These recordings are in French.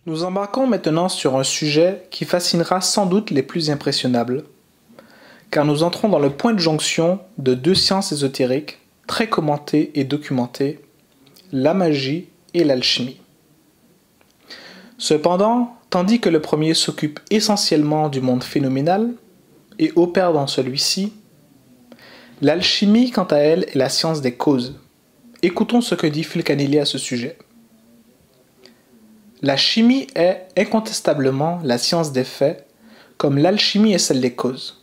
Nous embarquons maintenant sur un sujet qui fascinera sans doute les plus impressionnables, car nous entrons dans le point de jonction de deux sciences ésotériques très commentées et documentées, la magie et l'alchimie. Cependant, tandis que le premier s'occupe essentiellement du monde phénoménal et opère dans celui-ci, l'alchimie, quant à elle, est la science des causes. Écoutons ce que dit Fulcanelli à ce sujet. La chimie est incontestablement la science des faits, comme l'alchimie est celle des causes.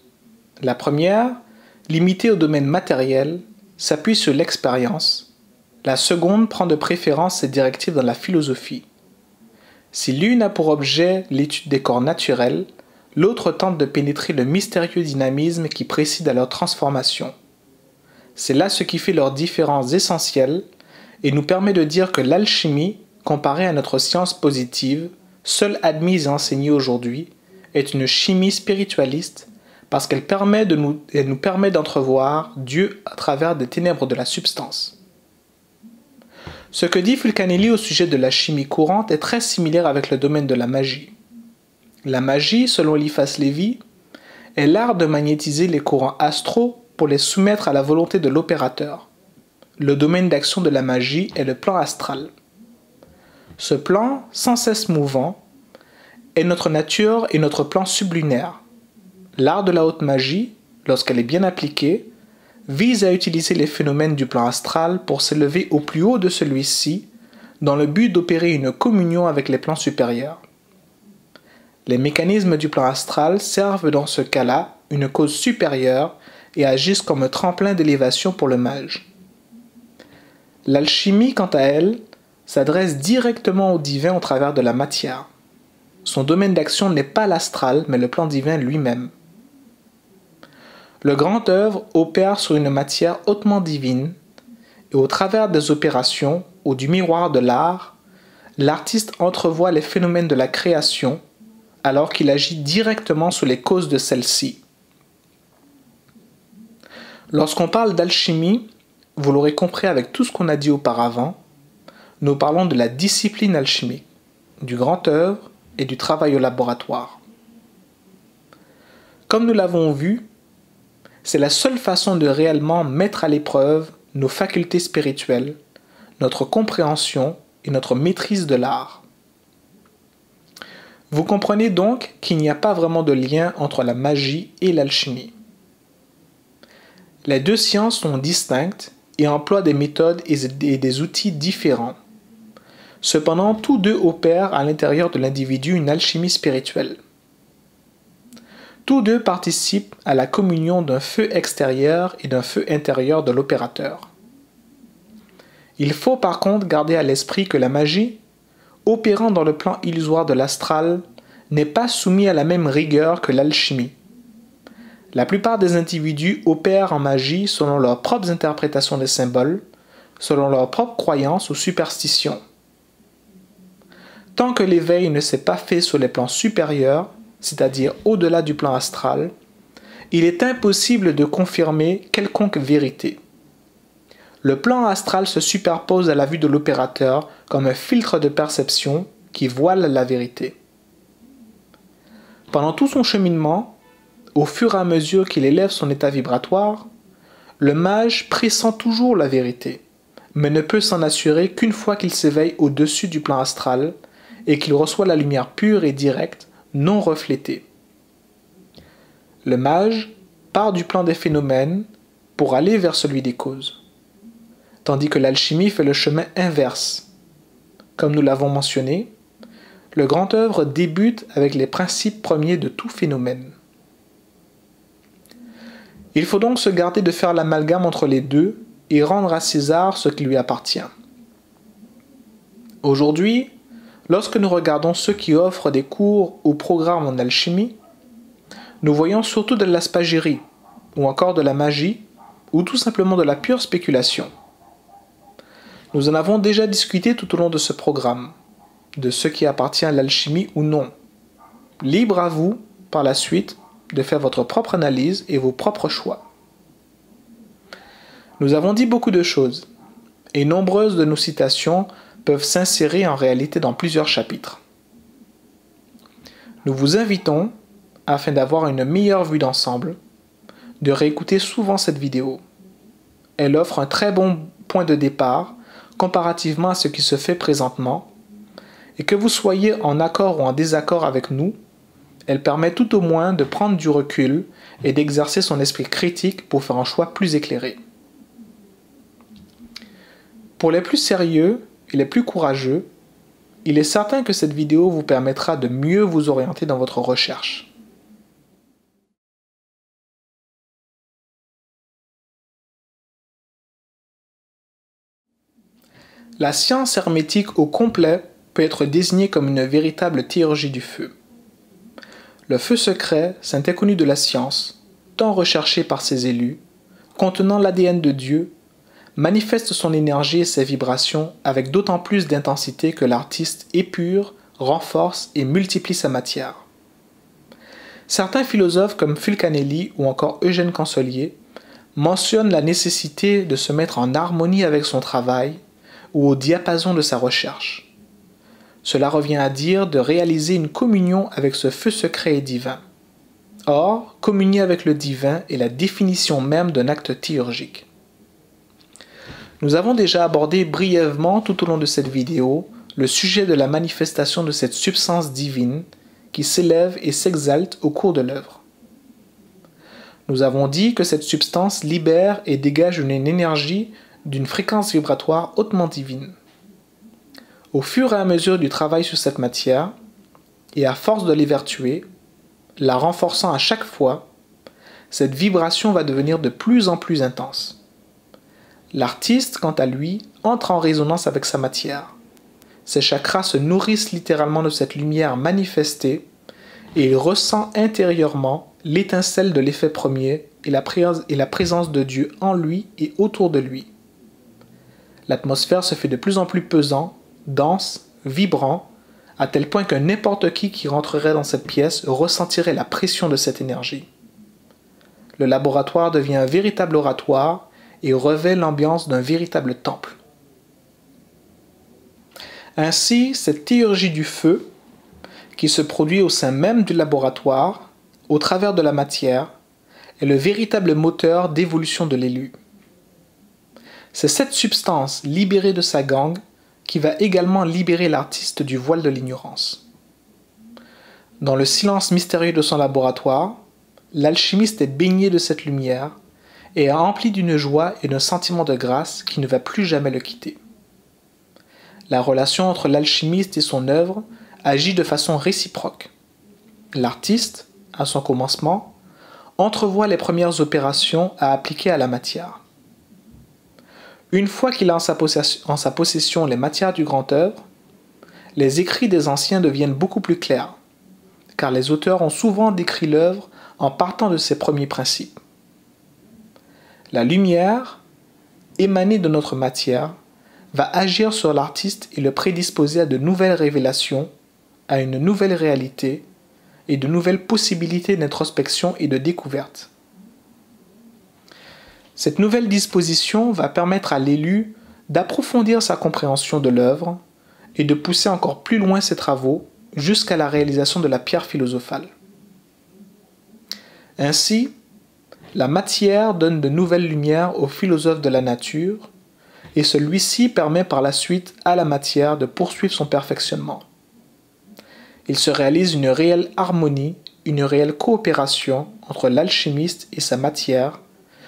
La première, limitée au domaine matériel, s'appuie sur l'expérience. La seconde prend de préférence ses directives dans la philosophie. Si l'une a pour objet l'étude des corps naturels, l'autre tente de pénétrer le mystérieux dynamisme qui précède à leur transformation. C'est là ce qui fait leurs différences essentielles et nous permet de dire que l'alchimie, comparée à notre science positive, seule admise et enseignée aujourd'hui, est une chimie spiritualiste parce qu'elle nous permet d'entrevoir Dieu à travers des ténèbres de la substance. Ce que dit Fulcanelli au sujet de la chimie courante est très similaire avec le domaine de la magie. La magie, selon Eliphas Lévi, est l'art de magnétiser les courants astraux pour les soumettre à la volonté de l'opérateur. Le domaine d'action de la magie est le plan astral. Ce plan, sans cesse mouvant, est notre nature et notre plan sublunaire. L'art de la haute magie, lorsqu'elle est bien appliquée, vise à utiliser les phénomènes du plan astral pour s'élever au plus haut de celui-ci, dans le but d'opérer une communion avec les plans supérieurs. Les mécanismes du plan astral servent dans ce cas-là une cause supérieure et agissent comme un tremplin d'élévation pour le mage. L'alchimie, quant à elle, s'adresse directement au divin au travers de la matière. Son domaine d'action n'est pas l'astral, mais le plan divin lui-même. Le grand œuvre opère sur une matière hautement divine, et au travers des opérations ou du miroir de l'art, l'artiste entrevoit les phénomènes de la création, alors qu'il agit directement sur les causes de celle-ci. Lorsqu'on parle d'alchimie, vous l'aurez compris avec tout ce qu'on a dit auparavant, nous parlons de la discipline alchimique, du grand œuvre et du travail au laboratoire. Comme nous l'avons vu, c'est la seule façon de réellement mettre à l'épreuve nos facultés spirituelles, notre compréhension et notre maîtrise de l'art. Vous comprenez donc qu'il n'y a pas vraiment de lien entre la magie et l'alchimie. Les deux sciences sont distinctes et emploient des méthodes et des outils différents. Cependant, tous deux opèrent à l'intérieur de l'individu une alchimie spirituelle. Tous deux participent à la communion d'un feu extérieur et d'un feu intérieur de l'opérateur. Il faut par contre garder à l'esprit que la magie, opérant dans le plan illusoire de l'astral, n'est pas soumise à la même rigueur que l'alchimie. La plupart des individus opèrent en magie selon leurs propres interprétations des symboles, selon leurs propres croyances ou superstitions. Tant que l'éveil ne s'est pas fait sur les plans supérieurs, c'est-à-dire au-delà du plan astral, il est impossible de confirmer quelconque vérité. Le plan astral se superpose à la vue de l'opérateur comme un filtre de perception qui voile la vérité. Pendant tout son cheminement, au fur et à mesure qu'il élève son état vibratoire, le mage pressent toujours la vérité, mais ne peut s'en assurer qu'une fois qu'il s'éveille au-dessus du plan astral et qu'il reçoit la lumière pure et directe, non reflétée. Le mage part du plan des phénomènes pour aller vers celui des causes, tandis que l'alchimie fait le chemin inverse. Comme nous l'avons mentionné, le grand œuvre débute avec les principes premiers de tout phénomène. Il faut donc se garder de faire l'amalgame entre les deux et rendre à César ce qui lui appartient. Aujourd'hui, lorsque nous regardons ceux qui offrent des cours ou programmes en alchimie, nous voyons surtout de la spagyrie, ou encore de la magie, ou tout simplement de la pure spéculation. Nous en avons déjà discuté tout au long de ce programme, de ce qui appartient à l'alchimie ou non. Libre à vous, par la suite, de faire votre propre analyse et vos propres choix. Nous avons dit beaucoup de choses, et nombreuses de nos citations peuvent s'insérer en réalité dans plusieurs chapitres. Nous vous invitons, afin d'avoir une meilleure vue d'ensemble, de réécouter souvent cette vidéo. Elle offre un très bon point de départ comparativement à ce qui se fait présentement, et que vous soyez en accord ou en désaccord avec nous, elle permet tout au moins de prendre du recul et d'exercer son esprit critique pour faire un choix plus éclairé. Pour les plus sérieux et les plus courageux, il est certain que cette vidéo vous permettra de mieux vous orienter dans votre recherche. La science hermétique au complet peut être désignée comme une véritable théurgie du feu. Le feu secret, saint inconnu de la science, tant recherché par ses élus, contenant l'ADN de Dieu, manifeste son énergie et ses vibrations avec d'autant plus d'intensité que l'artiste épure, renforce et multiplie sa matière. Certains philosophes comme Fulcanelli ou encore Eugène Cancelier mentionnent la nécessité de se mettre en harmonie avec son travail ou au diapason de sa recherche. Cela revient à dire de réaliser une communion avec ce feu secret et divin. Or, communier avec le divin est la définition même d'un acte théurgique. Nous avons déjà abordé brièvement tout au long de cette vidéo le sujet de la manifestation de cette substance divine qui s'élève et s'exalte au cours de l'œuvre. Nous avons dit que cette substance libère et dégage une énergie d'une fréquence vibratoire hautement divine. Au fur et à mesure du travail sur cette matière, et à force de l'évertuer, la renforçant à chaque fois, cette vibration va devenir de plus en plus intense. L'artiste, quant à lui, entre en résonance avec sa matière. Ses chakras se nourrissent littéralement de cette lumière manifestée et il ressent intérieurement l'étincelle de l'effet premier et la présence de Dieu en lui et autour de lui. L'atmosphère se fait de plus en plus pesant, dense, vibrant, à tel point que n'importe qui rentrerait dans cette pièce ressentirait la pression de cette énergie. Le laboratoire devient un véritable oratoire et revêt l'ambiance d'un véritable temple. Ainsi, cette théurgie du feu, qui se produit au sein même du laboratoire, au travers de la matière, est le véritable moteur d'évolution de l'élu. C'est cette substance libérée de sa gangue qui va également libérer l'artiste du voile de l'ignorance. Dans le silence mystérieux de son laboratoire, l'alchimiste est baigné de cette lumière et est empli d'une joie et d'un sentiment de grâce qui ne va plus jamais le quitter. La relation entre l'alchimiste et son œuvre agit de façon réciproque. L'artiste, à son commencement, entrevoit les premières opérations à appliquer à la matière. Une fois qu'il a en sa possession les matières du grand œuvre, les écrits des anciens deviennent beaucoup plus clairs, car les auteurs ont souvent décrit l'œuvre en partant de ses premiers principes. La lumière, émanée de notre matière, va agir sur l'artiste et le prédisposer à de nouvelles révélations, à une nouvelle réalité et de nouvelles possibilités d'introspection et de découverte. Cette nouvelle disposition va permettre à l'élu d'approfondir sa compréhension de l'œuvre et de pousser encore plus loin ses travaux jusqu'à la réalisation de la pierre philosophale. Ainsi, la matière donne de nouvelles lumières au philosophe de la nature et celui-ci permet par la suite à la matière de poursuivre son perfectionnement. Il se réalise une réelle harmonie, une réelle coopération entre l'alchimiste et sa matière,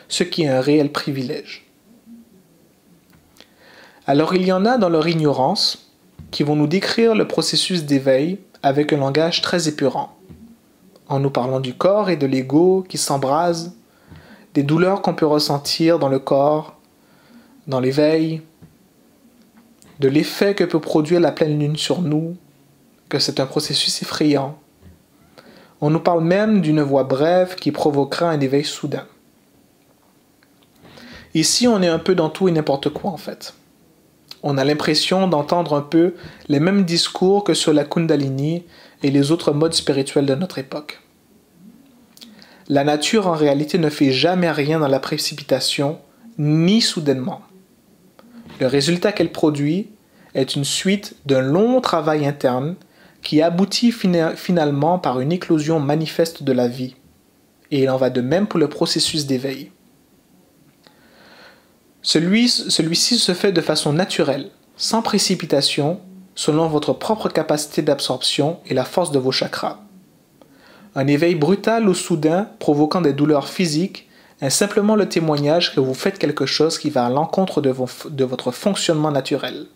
ce qui est un réel privilège. Alors il y en a dans leur ignorance qui vont nous décrire le processus d'éveil avec un langage très épurant, en nous parlant du corps et de l'ego qui s'embrasent, des douleurs qu'on peut ressentir dans le corps, dans l'éveil, de l'effet que peut produire la pleine lune sur nous, que c'est un processus effrayant. On nous parle même d'une voix brève qui provoquera un éveil soudain. Ici, on est un peu dans tout et n'importe quoi en fait. On a l'impression d'entendre un peu les mêmes discours que sur la Kundalini et les autres modes spirituels de notre époque. La nature en réalité ne fait jamais rien dans la précipitation, ni soudainement. Le résultat qu'elle produit est une suite d'un long travail interne qui aboutit finalement par une éclosion manifeste de la vie. Et il en va de même pour le processus d'éveil. Celui-ci se fait de façon naturelle, sans précipitation, selon votre propre capacité d'absorption et la force de vos chakras. Un éveil brutal ou soudain, provoquant des douleurs physiques, est simplement le témoignage que vous faites quelque chose qui va à l'encontre de votre fonctionnement naturel.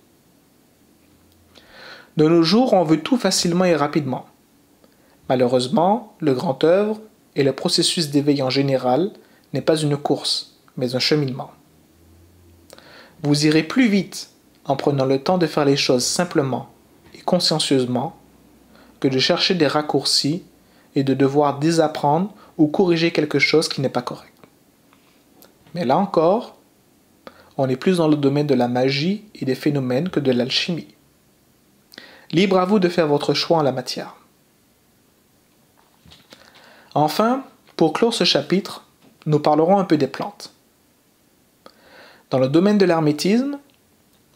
De nos jours, on veut tout facilement et rapidement. Malheureusement, le grand œuvre et le processus d'éveil en général n'est pas une course, mais un cheminement. Vous irez plus vite en prenant le temps de faire les choses simplement et consciencieusement que de chercher des raccourcis et de devoir désapprendre ou corriger quelque chose qui n'est pas correct. Mais là encore, on est plus dans le domaine de la magie et des phénomènes que de l'alchimie. Libre à vous de faire votre choix en la matière. Enfin, pour clore ce chapitre, nous parlerons un peu des plantes. Dans le domaine de l'hermétisme,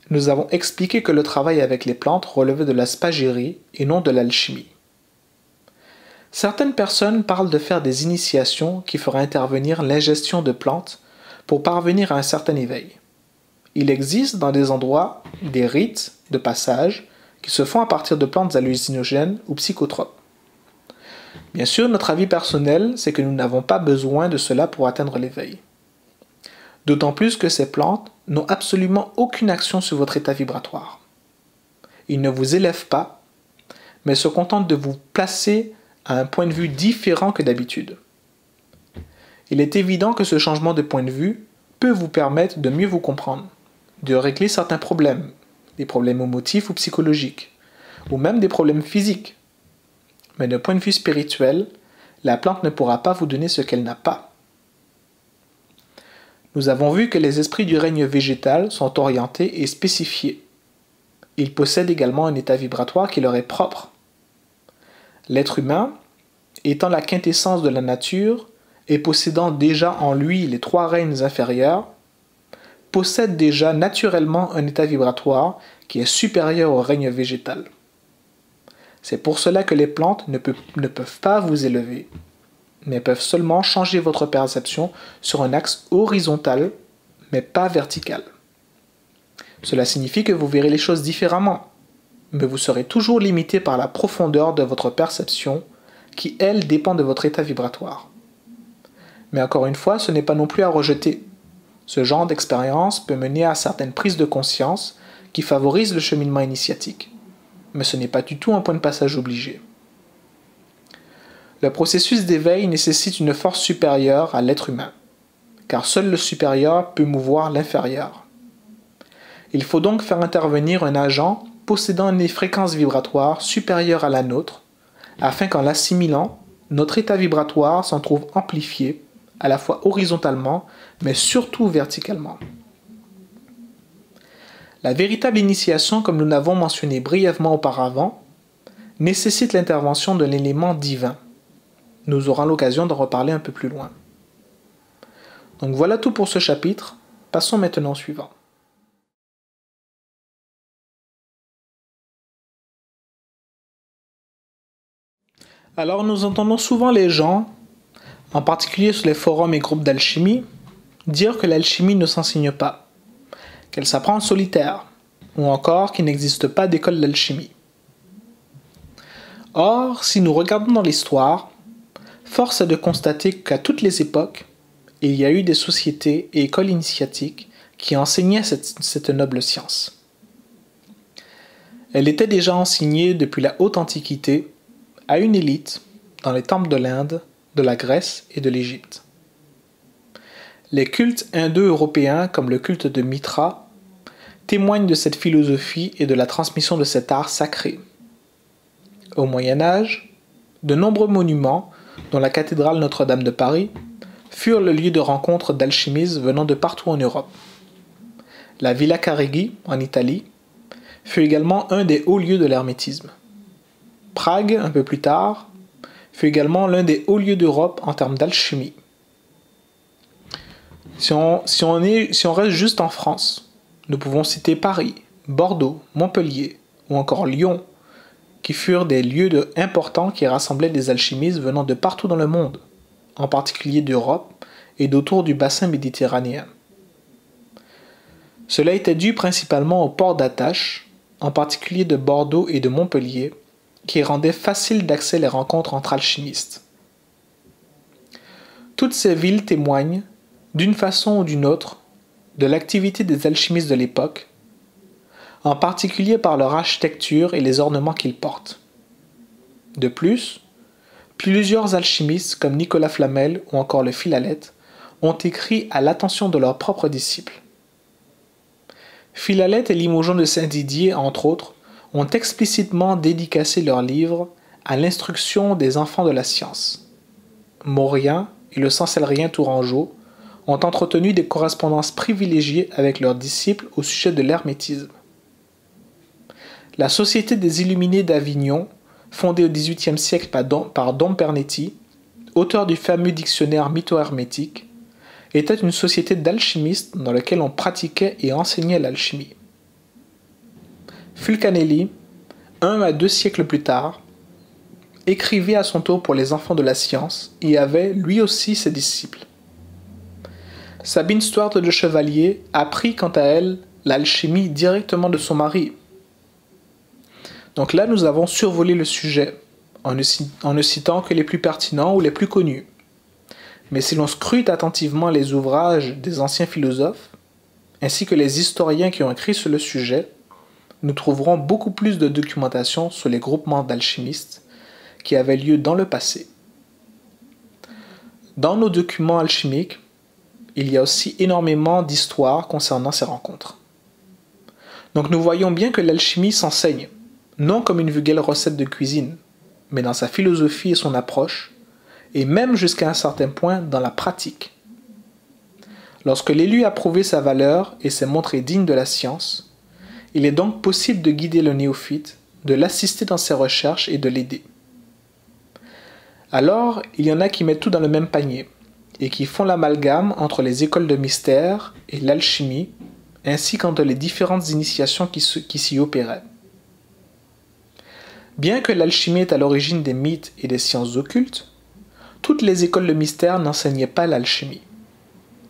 nous avons expliqué que le travail avec les plantes relevait de la spagyrie et non de l'alchimie. Certaines personnes parlent de faire des initiations qui feraient intervenir l'ingestion de plantes pour parvenir à un certain éveil. Il existe dans des endroits des rites de passage qui se font à partir de plantes hallucinogènes ou psychotropes. Bien sûr, notre avis personnel, c'est que nous n'avons pas besoin de cela pour atteindre l'éveil. D'autant plus que ces plantes n'ont absolument aucune action sur votre état vibratoire. Ils ne vous élèvent pas, mais se contentent de vous placer à un point de vue différent que d'habitude. Il est évident que ce changement de point de vue peut vous permettre de mieux vous comprendre, de régler certains problèmes, des problèmes émotifs ou psychologiques, ou même des problèmes physiques. Mais d'un point de vue spirituel, la plante ne pourra pas vous donner ce qu'elle n'a pas. Nous avons vu que les esprits du règne végétal sont orientés et spécifiés. Ils possèdent également un état vibratoire qui leur est propre. L'être humain, étant la quintessence de la nature et possédant déjà en lui les trois règnes inférieurs, possède déjà naturellement un état vibratoire qui est supérieur au règne végétal. C'est pour cela que les plantes ne peuvent pas vous élever, mais peuvent seulement changer votre perception sur un axe horizontal, mais pas vertical. Cela signifie que vous verrez les choses différemment, mais vous serez toujours limité par la profondeur de votre perception, qui, elle, dépend de votre état vibratoire. Mais encore une fois, ce n'est pas non plus à rejeter. Ce genre d'expérience peut mener à certaines prises de conscience qui favorisent le cheminement initiatique, mais ce n'est pas du tout un point de passage obligé. Le processus d'éveil nécessite une force supérieure à l'être humain, car seul le supérieur peut mouvoir l'inférieur. Il faut donc faire intervenir un agent possédant une fréquence vibratoire supérieure à la nôtre, afin qu'en l'assimilant, notre état vibratoire s'en trouve amplifié, à la fois horizontalement, mais surtout verticalement. La véritable initiation, comme nous l'avons mentionné brièvement auparavant, nécessite l'intervention de l'élément divin. Nous aurons l'occasion d'en reparler un peu plus loin. Donc voilà tout pour ce chapitre. Passons maintenant au suivant. Alors nous entendons souvent les gens, en particulier sur les forums et groupes d'alchimie, dire que l'alchimie ne s'enseigne pas, qu'elle s'apprend en solitaire, ou encore qu'il n'existe pas d'école d'alchimie. Or, si nous regardons dans l'histoire, force est de constater qu'à toutes les époques, il y a eu des sociétés et écoles initiatiques qui enseignaient cette noble science. Elle était déjà enseignée depuis la haute antiquité à une élite dans les temples de l'Inde, de la Grèce et de l'Égypte. Les cultes indo-européens comme le culte de Mitra témoignent de cette philosophie et de la transmission de cet art sacré. Au Moyen Âge, de nombreux monuments, dont la cathédrale Notre-Dame de Paris, furent le lieu de rencontre d'alchimistes venant de partout en Europe. La Villa Careggi, en Italie, fut également un des hauts lieux de l'hermétisme. Prague, un peu plus tard, fut également l'un des hauts lieux d'Europe en termes d'alchimie. Si on reste juste en France, nous pouvons citer Paris, Bordeaux, Montpellier ou encore Lyon, qui furent des lieux importants qui rassemblaient des alchimistes venant de partout dans le monde, en particulier d'Europe et d'autour du bassin méditerranéen. Cela était dû principalement aux ports d'attache, en particulier de Bordeaux et de Montpellier, qui rendaient facile d'accès les rencontres entre alchimistes. Toutes ces villes témoignent, d'une façon ou d'une autre, de l'activité des alchimistes de l'époque, en particulier par leur architecture et les ornements qu'ils portent. De plus, plusieurs alchimistes comme Nicolas Flamel ou encore le Philalèthe ont écrit à l'attention de leurs propres disciples. Philalèthe et Limogeon de Saint-Didier, entre autres, ont explicitement dédicacé leurs livres à l'instruction des enfants de la science. Maurien et le Sansellérien Tourangeau ont entretenu des correspondances privilégiées avec leurs disciples au sujet de l'hermétisme. La Société des Illuminés d'Avignon, fondée au XVIIIe siècle par Dom Pernetti, auteur du fameux dictionnaire mytho-hermétique, était une société d'alchimistes dans laquelle on pratiquait et enseignait l'alchimie. Fulcanelli, 1 à 2 siècles plus tard, écrivait à son tour pour les enfants de la science et avait lui aussi ses disciples. Sabine Stuart de Chevalier apprit quant à elle l'alchimie directement de son mari. Donc là, nous avons survolé le sujet en ne citant que les plus pertinents ou les plus connus. Mais si l'on scrute attentivement les ouvrages des anciens philosophes, ainsi que les historiens qui ont écrit sur le sujet, nous trouverons beaucoup plus de documentation sur les groupements d'alchimistes qui avaient lieu dans le passé. Dans nos documents alchimiques, il y a aussi énormément d'histoires concernant ces rencontres. Donc nous voyons bien que l'alchimie s'enseigne, non comme une vulgaire recette de cuisine, mais dans sa philosophie et son approche, et même jusqu'à un certain point dans la pratique. Lorsque l'élu a prouvé sa valeur et s'est montré digne de la science, il est donc possible de guider le néophyte, de l'assister dans ses recherches et de l'aider. Alors, il y en a qui mettent tout dans le même panier, et qui font l'amalgame entre les écoles de mystère et l'alchimie, ainsi qu'entre les différentes initiations qui s'y opéraient. Bien que l'alchimie est à l'origine des mythes et des sciences occultes, toutes les écoles de mystère n'enseignaient pas l'alchimie.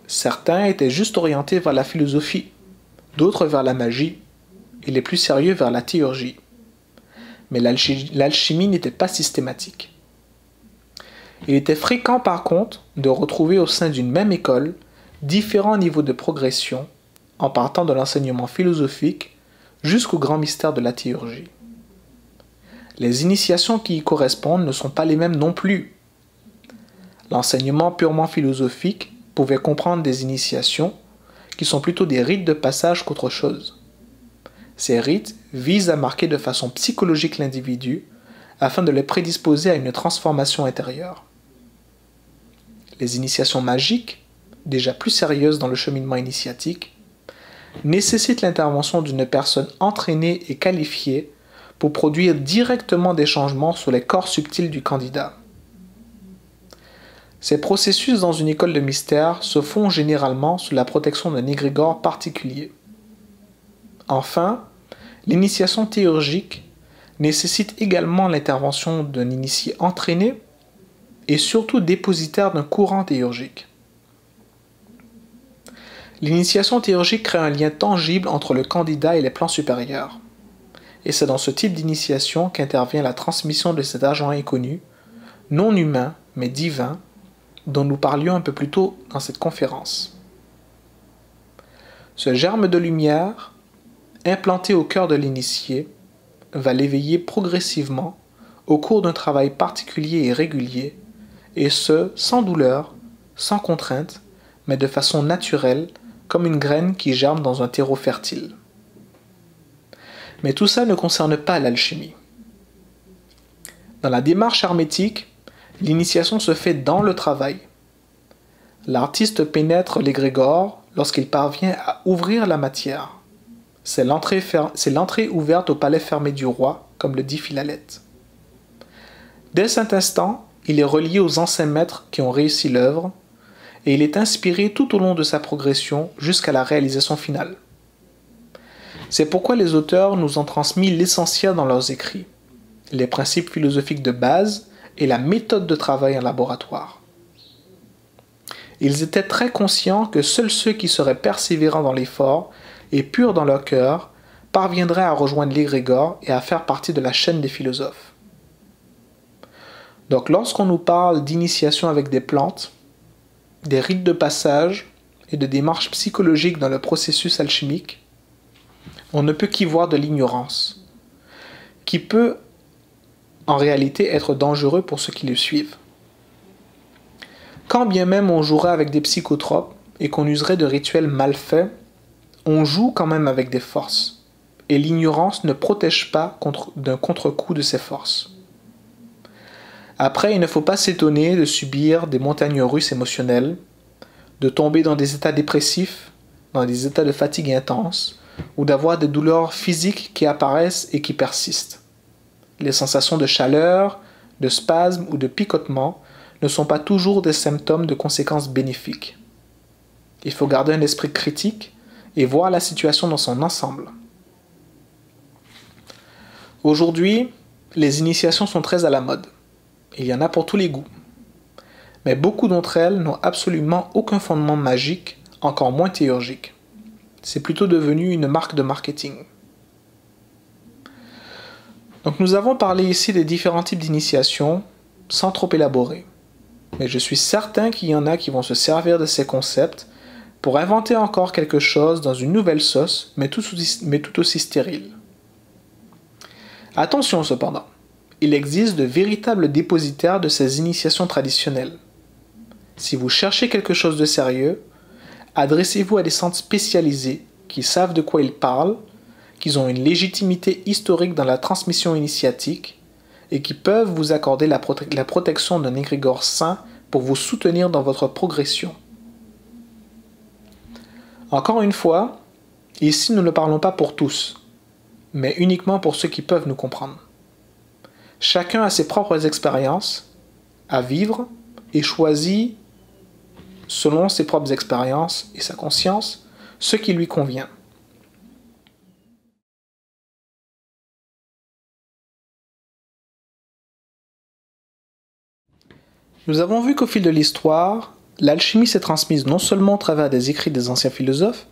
Certains étaient juste orientés vers la philosophie, d'autres vers la magie, et les plus sérieux vers la théurgie. Mais l'alchimie n'était pas systématique. Il était fréquent par contre de retrouver au sein d'une même école différents niveaux de progression, en partant de l'enseignement philosophique jusqu'au grand mystère de la théurgie. Les initiations qui y correspondent ne sont pas les mêmes non plus. L'enseignement purement philosophique pouvait comprendre des initiations qui sont plutôt des rites de passage qu'autre chose. Ces rites visent à marquer de façon psychologique l'individu afin de le prédisposer à une transformation intérieure. Les initiations magiques, déjà plus sérieuses dans le cheminement initiatique, nécessitent l'intervention d'une personne entraînée et qualifiée pour produire directement des changements sur les corps subtils du candidat. Ces processus dans une école de mystère se font généralement sous la protection d'un égrégore particulier. Enfin, l'initiation théurgique nécessite également l'intervention d'un initié entraîné et surtout dépositaire d'un courant théurgique. L'initiation théurgique crée un lien tangible entre le candidat et les plans supérieurs. Et c'est dans ce type d'initiation qu'intervient la transmission de cet agent inconnu, non humain mais divin, dont nous parlions un peu plus tôt dans cette conférence. Ce germe de lumière, implanté au cœur de l'initié, va l'éveiller progressivement au cours d'un travail particulier et régulier, et ce, sans douleur, sans contrainte, mais de façon naturelle, comme une graine qui germe dans un terreau fertile. Mais tout ça ne concerne pas l'alchimie. Dans la démarche hermétique, l'initiation se fait dans le travail. L'artiste pénètre l'égrégore lorsqu'il parvient à ouvrir la matière. C'est l'entrée ouverte au palais fermé du roi, comme le dit Philalèthe. Dès cet instant, il est relié aux anciens maîtres qui ont réussi l'œuvre, et il est inspiré tout au long de sa progression jusqu'à la réalisation finale. C'est pourquoi les auteurs nous ont transmis l'essentiel dans leurs écrits, les principes philosophiques de base et la méthode de travail en laboratoire. Ils étaient très conscients que seuls ceux qui seraient persévérants dans l'effort et purs dans leur cœur parviendraient à rejoindre l'égrégore et à faire partie de la chaîne des philosophes. Donc lorsqu'on nous parle d'initiation avec des plantes, des rites de passage et de démarches psychologiques dans le processus alchimique, on ne peut qu'y voir de l'ignorance, qui peut en réalité être dangereux pour ceux qui le suivent. Quand bien même on jouerait avec des psychotropes et qu'on userait de rituels mal faits, on joue quand même avec des forces. Et l'ignorance ne protège pas d'un contre-coup de ces forces. Après, il ne faut pas s'étonner de subir des montagnes russes émotionnelles, de tomber dans des états dépressifs, dans des états de fatigue intense, ou d'avoir des douleurs physiques qui apparaissent et qui persistent. Les sensations de chaleur, de spasme ou de picotement ne sont pas toujours des symptômes de conséquences bénéfiques. Il faut garder un esprit critique et voir la situation dans son ensemble. Aujourd'hui, les initiations sont très à la mode. Il y en a pour tous les goûts. Mais beaucoup d'entre elles n'ont absolument aucun fondement magique, encore moins théurgique. C'est plutôt devenu une marque de marketing. Donc nous avons parlé ici des différents types d'initiations, sans trop élaborer. Mais je suis certain qu'il y en a qui vont se servir de ces concepts pour inventer encore quelque chose dans une nouvelle sauce, mais tout aussi stérile. Attention cependant, il existe de véritables dépositaires de ces initiations traditionnelles. Si vous cherchez quelque chose de sérieux, adressez-vous à des centres spécialisés qui savent de quoi ils parlent, qui ont une légitimité historique dans la transmission initiatique et qui peuvent vous accorder la protection d'un égrégore sain pour vous soutenir dans votre progression. Encore une fois, ici nous ne parlons pas pour tous, mais uniquement pour ceux qui peuvent nous comprendre. Chacun a ses propres expériences à vivre et choisit, selon ses propres expériences et sa conscience, ce qui lui convient. Nous avons vu qu'au fil de l'histoire, l'alchimie s'est transmise non seulement au travers des écrits des anciens philosophes,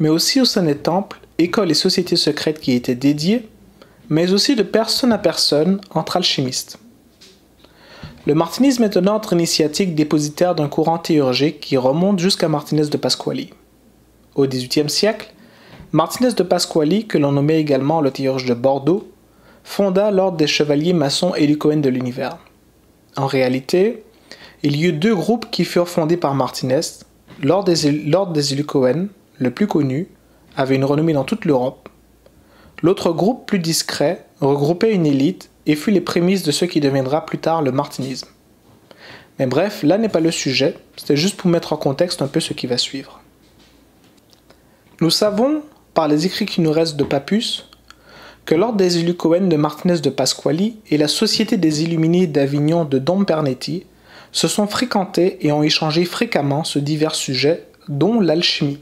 mais aussi au sein des temples, écoles et sociétés secrètes qui y étaient dédiées, mais aussi de personne à personne entre alchimistes. Le martinisme est un ordre initiatique dépositaire d'un courant théurgique qui remonte jusqu'à Martinez de Pasquali. Au XVIIIe siècle, Martinez de Pasquali, que l'on nommait également le théurge de Bordeaux, fonda l'ordre des chevaliers maçons Elicoènes de l'univers. En réalité, il y eut deux groupes qui furent fondés par Martinez. L'ordre des Elicoènes, le plus connu, avait une renommée dans toute l'Europe. L'autre groupe, plus discret, regroupait une élite et fut les prémices de ce qui deviendra plus tard le martinisme. Mais bref, là n'est pas le sujet, c'était juste pour mettre en contexte un peu ce qui va suivre. Nous savons, par les écrits qui nous restent de Pappus, que l'ordre des Elicoènes de Martinez de Pasquali et la Société des Illuminés d'Avignon de Dom Pernetti se sont fréquentés et ont échangé fréquemment sur divers sujets, dont l'alchimie.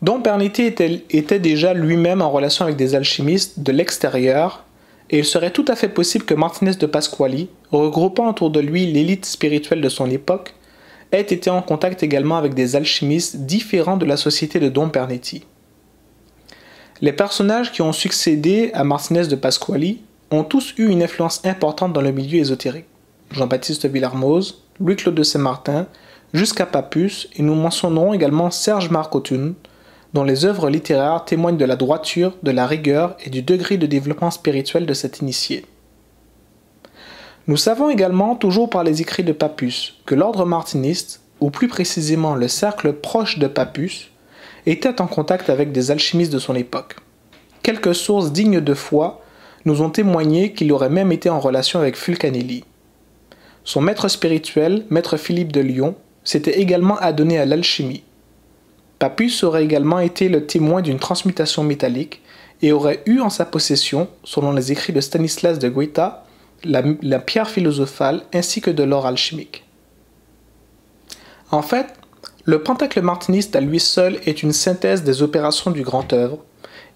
Dom Pernetti était déjà lui-même en relation avec des alchimistes de l'extérieur, et il serait tout à fait possible que Martinez de Pasquali, regroupant autour de lui l'élite spirituelle de son époque, ait été en contact également avec des alchimistes différents de la société de Dom Pernetti. Les personnages qui ont succédé à Martinez de Pasquali ont tous eu une influence importante dans le milieu ésotérique. Jean-Baptiste Villarmoz, Louis-Claude de Saint-Martin, jusqu'à Pappus, et nous mentionnerons également Serge Marcotune, dont les œuvres littéraires témoignent de la droiture, de la rigueur et du degré de développement spirituel de cet initié. Nous savons également, toujours par les écrits de Pappus, que l'ordre martiniste, ou plus précisément le cercle proche de Pappus, était en contact avec des alchimistes de son époque. Quelques sources dignes de foi nous ont témoigné qu'il aurait même été en relation avec Fulcanelli. Son maître spirituel, maître Philippe de Lyon, s'était également adonné à l'alchimie. Pappus aurait également été le témoin d'une transmutation métallique et aurait eu en sa possession, selon les écrits de Stanislas de Guaita, la pierre philosophale ainsi que de l'or alchimique. En fait, le pentacle martiniste à lui seul est une synthèse des opérations du grand œuvre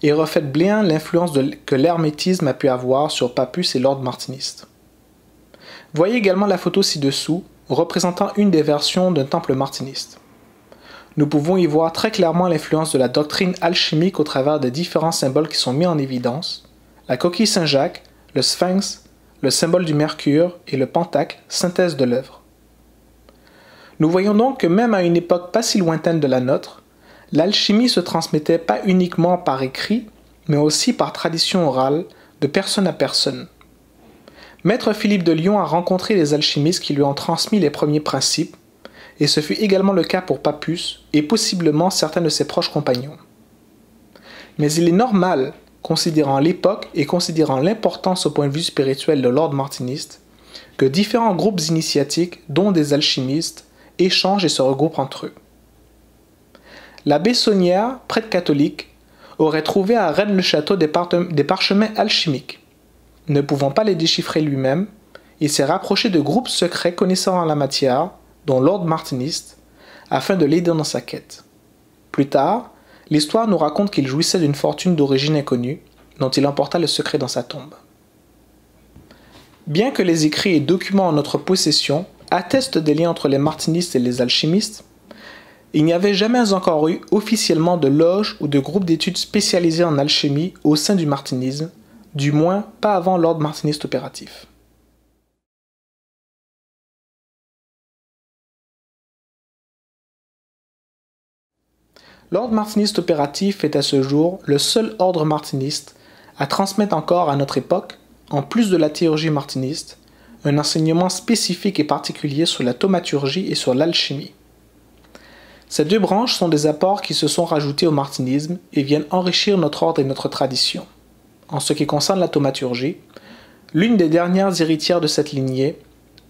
et reflète bien l'influence que l'hermétisme a pu avoir sur Pappus et l'ordre martiniste. Voyez également la photo ci-dessous, représentant une des versions d'un temple martiniste. Nous pouvons y voir très clairement l'influence de la doctrine alchimique au travers des différents symboles qui sont mis en évidence, la coquille Saint-Jacques, le sphinx, le symbole du mercure et le pentacle, synthèse de l'œuvre. Nous voyons donc que même à une époque pas si lointaine de la nôtre, l'alchimie se transmettait pas uniquement par écrit, mais aussi par tradition orale, de personne à personne. Maître Philippe de Lyon a rencontré les alchimistes qui lui ont transmis les premiers principes, et ce fut également le cas pour Pappus et possiblement certains de ses proches compagnons. Mais il est normal, considérant l'époque et considérant l'importance au point de vue spirituel de l'ordre martiniste, que différents groupes initiatiques, dont des alchimistes, échangent et se regroupent entre eux. L'abbé Saunière, prêtre catholique, aurait trouvé à Rennes-le-Château des parchemins alchimiques. Ne pouvant pas les déchiffrer lui-même, il s'est rapproché de groupes secrets connaissant en la matière, dont l'ordre martiniste, afin de l'aider dans sa quête. Plus tard, l'histoire nous raconte qu'il jouissait d'une fortune d'origine inconnue, dont il emporta le secret dans sa tombe. Bien que les écrits et documents en notre possession attestent des liens entre les martinistes et les alchimistes, il n'y avait jamais encore eu officiellement de loge ou de groupe d'études spécialisés en alchimie au sein du martinisme, du moins pas avant l'ordre martiniste opératif. L'ordre martiniste opératif est à ce jour le seul ordre martiniste à transmettre encore à notre époque, en plus de la théurgie martiniste, un enseignement spécifique et particulier sur la thaumaturgie et sur l'alchimie. Ces deux branches sont des apports qui se sont rajoutés au martinisme et viennent enrichir notre ordre et notre tradition. En ce qui concerne la thaumaturgie, l'une des dernières héritières de cette lignée,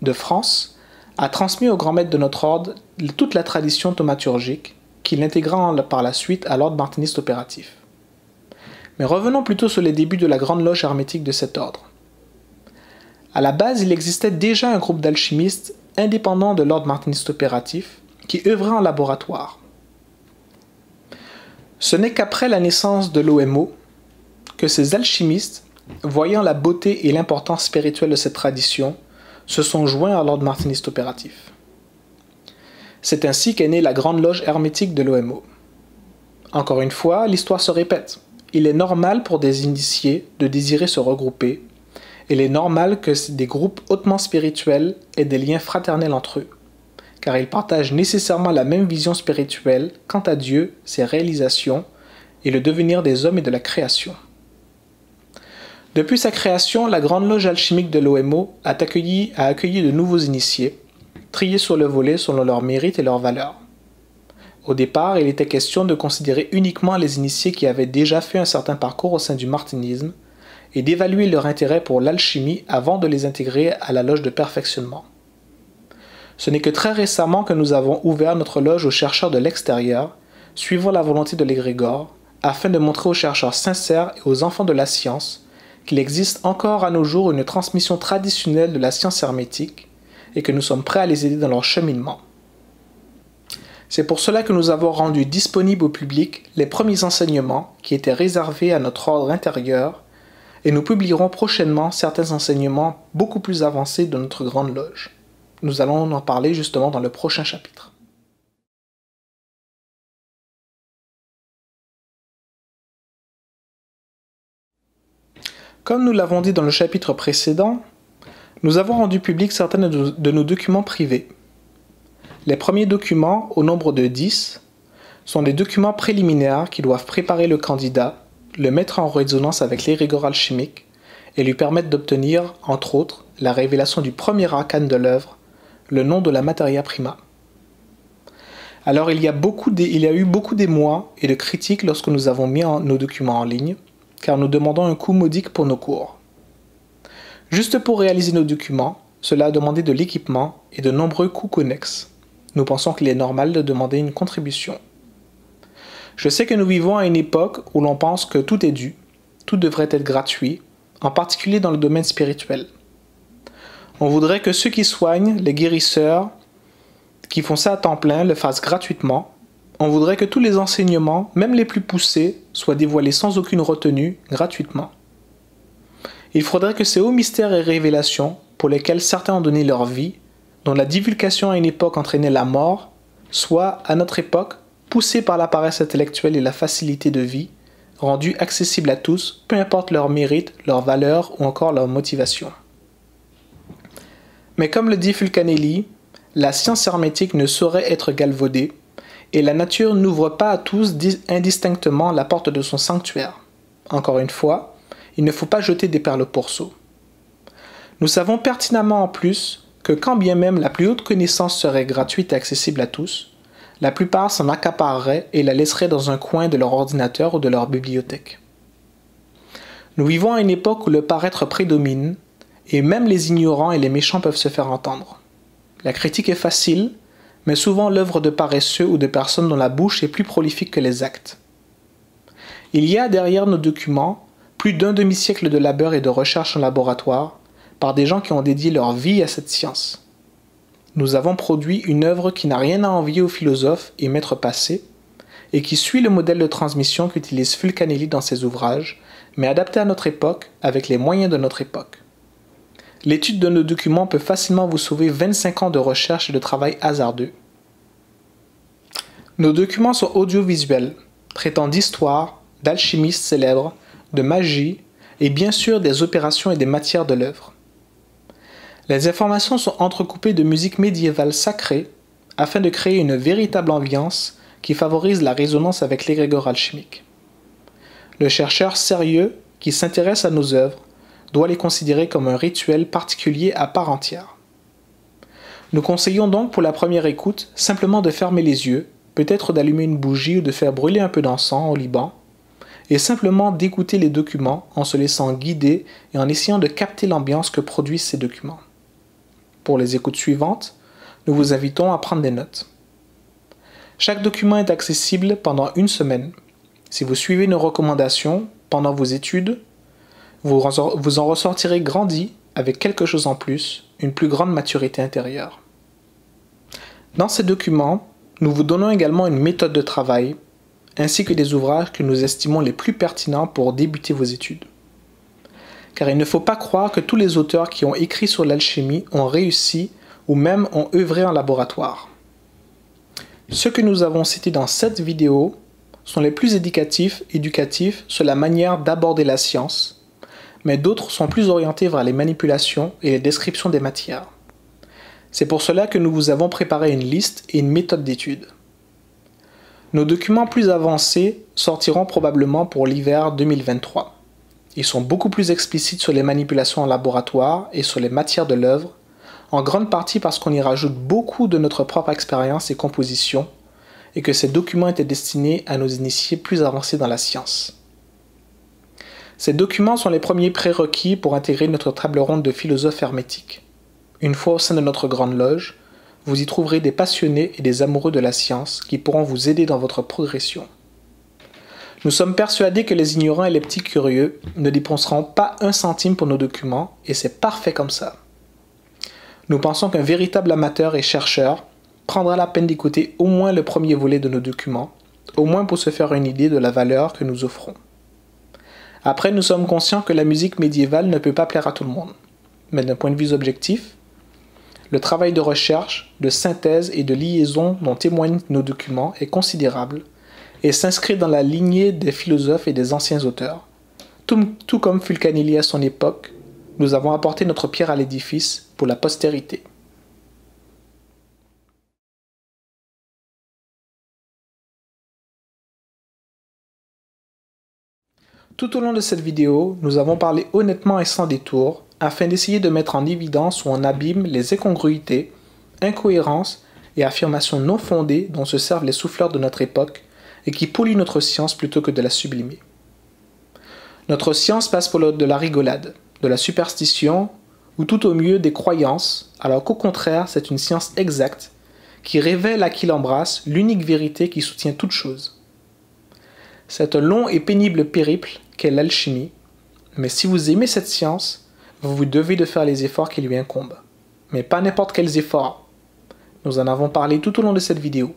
de France, a transmis au grand maître de notre ordre toute la tradition thaumaturgique, qu'il intégra par la suite à l'ordre martiniste opératif. Mais revenons plutôt sur les débuts de la grande loge hermétique de cet ordre. À la base, il existait déjà un groupe d'alchimistes indépendants de l'ordre martiniste opératif qui œuvraient en laboratoire. Ce n'est qu'après la naissance de l'OMO que ces alchimistes, voyant la beauté et l'importance spirituelle de cette tradition, se sont joints à l'ordre martiniste opératif. C'est ainsi qu'est née la grande loge hermétique de l'OMO. Encore une fois, l'histoire se répète. Il est normal pour des initiés de désirer se regrouper. Il est normal que des groupes hautement spirituels aient des liens fraternels entre eux, car ils partagent nécessairement la même vision spirituelle quant à Dieu, ses réalisations et le devenir des hommes et de la création. Depuis sa création, la grande loge alchimique de l'OMO a accueilli de nouveaux initiés, triés sur le volet selon leurs mérites et leurs valeurs. Au départ, il était question de considérer uniquement les initiés qui avaient déjà fait un certain parcours au sein du martinisme et d'évaluer leur intérêt pour l'alchimie avant de les intégrer à la loge de perfectionnement. Ce n'est que très récemment que nous avons ouvert notre loge aux chercheurs de l'extérieur, suivant la volonté de l'égrégore, afin de montrer aux chercheurs sincères et aux enfants de la science qu'il existe encore à nos jours une transmission traditionnelle de la science hermétique et que nous sommes prêts à les aider dans leur cheminement. C'est pour cela que nous avons rendu disponibles au public les premiers enseignements qui étaient réservés à notre ordre intérieur et nous publierons prochainement certains enseignements beaucoup plus avancés de notre grande loge. Nous allons en parler justement dans le prochain chapitre. Comme nous l'avons dit dans le chapitre précédent, nous avons rendu public certains de nos documents privés. Les premiers documents, au nombre de 10, sont des documents préliminaires qui doivent préparer le candidat, le mettre en résonance avec l'égrégore alchimique et lui permettre d'obtenir, entre autres, la révélation du premier arcane de l'œuvre, le nom de la materia prima. Alors il y a eu beaucoup d'émois et de critiques lorsque nous avons mis nos documents en ligne, car nous demandons un coût modique pour nos cours. Juste pour réaliser nos documents, cela a demandé de l'équipement et de nombreux coûts connexes. Nous pensons qu'il est normal de demander une contribution. Je sais que nous vivons à une époque où l'on pense que tout est dû, tout devrait être gratuit, en particulier dans le domaine spirituel. On voudrait que ceux qui soignent, les guérisseurs, qui font ça à temps plein, le fassent gratuitement, On voudrait que tous les enseignements, même les plus poussés, soient dévoilés sans aucune retenue, gratuitement. Il faudrait que ces hauts mystères et révélations, pour lesquels certains ont donné leur vie, dont la divulgation à une époque entraînait la mort, soient, à notre époque, poussés par la paresse intellectuelle et la facilité de vie, rendus accessibles à tous, peu importe leur mérite, leur valeur ou encore leur motivation. Mais comme le dit Fulcanelli, la science hermétique ne saurait être galvaudée, et la nature n'ouvre pas à tous indistinctement la porte de son sanctuaire. Encore une fois, il ne faut pas jeter des perles au pourceau. Nous savons pertinemment en plus que quand bien même la plus haute connaissance serait gratuite et accessible à tous, la plupart s'en accapareraient et la laisseraient dans un coin de leur ordinateur ou de leur bibliothèque. Nous vivons à une époque où le paraître prédomine, et même les ignorants et les méchants peuvent se faire entendre. La critique est facile, mais souvent l'œuvre de paresseux ou de personnes dont la bouche est plus prolifique que les actes. Il y a derrière nos documents plus d'un demi-siècle de labeur et de recherche en laboratoire par des gens qui ont dédié leur vie à cette science. Nous avons produit une œuvre qui n'a rien à envier aux philosophes et maîtres passés, et qui suit le modèle de transmission qu'utilise Fulcanelli dans ses ouvrages, mais adapté à notre époque avec les moyens de notre époque. L'étude de nos documents peut facilement vous sauver 25 ans de recherche et de travail hasardeux. Nos documents sont audiovisuels, traitant d'histoire, d'alchimistes célèbres, de magie, et bien sûr des opérations et des matières de l'œuvre. Les informations sont entrecoupées de musique médiévale sacrée afin de créer une véritable ambiance qui favorise la résonance avec l'égrégore alchimique. Le chercheur sérieux qui s'intéresse à nos œuvres doit les considérer comme un rituel particulier à part entière. Nous conseillons donc pour la première écoute simplement de fermer les yeux, peut-être d'allumer une bougie ou de faire brûler un peu d'encens au Liban, et simplement d'écouter les documents en se laissant guider et en essayant de capter l'ambiance que produisent ces documents. Pour les écoutes suivantes, nous vous invitons à prendre des notes. Chaque document est accessible pendant une semaine. Si vous suivez nos recommandations pendant vos études, vous en ressortirez grandi avec quelque chose en plus, une plus grande maturité intérieure. Dans ces documents, nous vous donnons également une méthode de travail, ainsi que des ouvrages que nous estimons les plus pertinents pour débuter vos études. Car il ne faut pas croire que tous les auteurs qui ont écrit sur l'alchimie ont réussi ou même ont œuvré en laboratoire. Ceux que nous avons cités dans cette vidéo sont les plus éducatifs sur la manière d'aborder la science, mais d'autres sont plus orientés vers les manipulations et les descriptions des matières. C'est pour cela que nous vous avons préparé une liste et une méthode d'étude. Nos documents plus avancés sortiront probablement pour l'hiver 2023. Ils sont beaucoup plus explicites sur les manipulations en laboratoire et sur les matières de l'œuvre, en grande partie parce qu'on y rajoute beaucoup de notre propre expérience et composition, et que ces documents étaient destinés à nos initiés plus avancés dans la science. Ces documents sont les premiers prérequis pour intégrer notre table ronde de philosophes hermétiques. Une fois au sein de notre grande loge, vous y trouverez des passionnés et des amoureux de la science qui pourront vous aider dans votre progression. Nous sommes persuadés que les ignorants et les petits curieux ne dépenseront pas un centime pour nos documents, et c'est parfait comme ça. Nous pensons qu'un véritable amateur et chercheur prendra la peine d'écouter au moins le premier volet de nos documents, au moins pour se faire une idée de la valeur que nous offrons. Après, nous sommes conscients que la musique médiévale ne peut pas plaire à tout le monde, mais d'un point de vue objectif, le travail de recherche, de synthèse et de liaison dont témoignent nos documents est considérable et s'inscrit dans la lignée des philosophes et des anciens auteurs. Tout comme Fulcanelli à son époque, nous avons apporté notre pierre à l'édifice pour la postérité. Tout au long de cette vidéo, nous avons parlé honnêtement et sans détour, afin d'essayer de mettre en évidence ou en abîme les incongruités, incohérences et affirmations non fondées dont se servent les souffleurs de notre époque et qui polluent notre science plutôt que de la sublimer. Notre science passe pour de la rigolade, de la superstition ou tout au mieux des croyances, alors qu'au contraire c'est une science exacte qui révèle à qui l'embrasse l'unique vérité qui soutient toute chose. C'est un long et pénible périple qu'est l'alchimie, mais si vous aimez cette science, vous vous devez de faire les efforts qui lui incombent. Mais pas n'importe quels efforts. Nous en avons parlé tout au long de cette vidéo.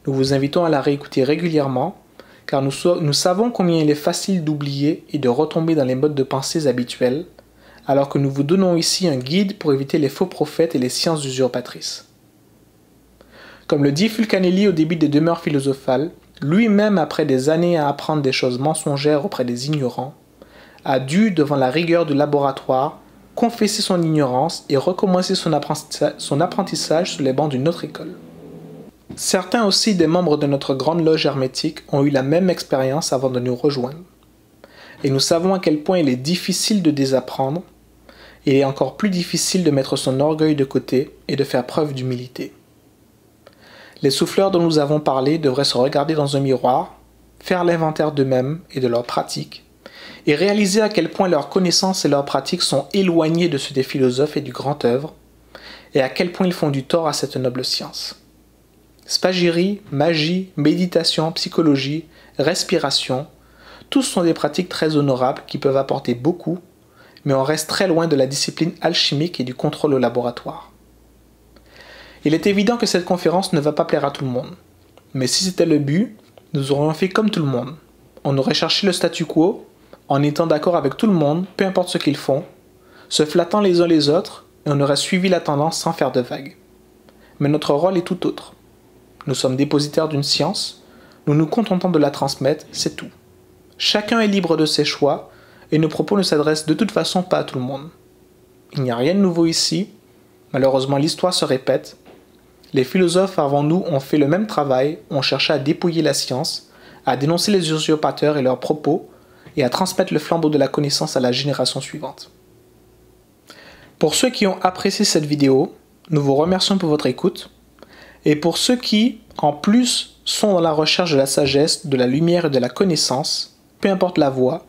Nous vous invitons à la réécouter régulièrement, car nous savons combien il est facile d'oublier et de retomber dans les modes de pensée habituels, alors que nous vous donnons ici un guide pour éviter les faux prophètes et les sciences usurpatrices. Comme le dit Fulcanelli au début des Demeures philosophales, lui-même, après des années à apprendre des choses mensongères auprès des ignorants, a dû, devant la rigueur du laboratoire, confesser son ignorance et recommencer son apprentissage sur les bancs d'une autre école. Certains aussi des membres de notre grande loge hermétique ont eu la même expérience avant de nous rejoindre. Et nous savons à quel point il est difficile de désapprendre, et il est encore plus difficile de mettre son orgueil de côté et de faire preuve d'humilité. Les souffleurs dont nous avons parlé devraient se regarder dans un miroir, faire l'inventaire d'eux-mêmes et de leurs pratiques, et réaliser à quel point leurs connaissances et leurs pratiques sont éloignées de ceux des philosophes et du grand œuvre, et à quel point ils font du tort à cette noble science. Spagyrie, magie, méditation, psychologie, respiration, tous sont des pratiques très honorables qui peuvent apporter beaucoup, mais on reste très loin de la discipline alchimique et du contrôle au laboratoire. Il est évident que cette conférence ne va pas plaire à tout le monde, mais si c'était le but, nous aurions fait comme tout le monde. On aurait cherché le statu quo, en étant d'accord avec tout le monde, peu importe ce qu'ils font, se flattant les uns les autres, et on aurait suivi la tendance sans faire de vagues. Mais notre rôle est tout autre. Nous sommes dépositaires d'une science, nous nous contentons de la transmettre, c'est tout. Chacun est libre de ses choix, et nos propos ne s'adressent de toute façon pas à tout le monde. Il n'y a rien de nouveau ici, malheureusement l'histoire se répète. Les philosophes avant nous ont fait le même travail, ont cherché à dépouiller la science, à dénoncer les usurpateurs et leurs propos, et à transmettre le flambeau de la connaissance à la génération suivante. Pour ceux qui ont apprécié cette vidéo, nous vous remercions pour votre écoute, et pour ceux qui, en plus, sont dans la recherche de la sagesse, de la lumière et de la connaissance, peu importe la voie,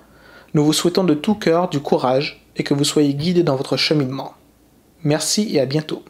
nous vous souhaitons de tout cœur du courage et que vous soyez guidés dans votre cheminement. Merci et à bientôt.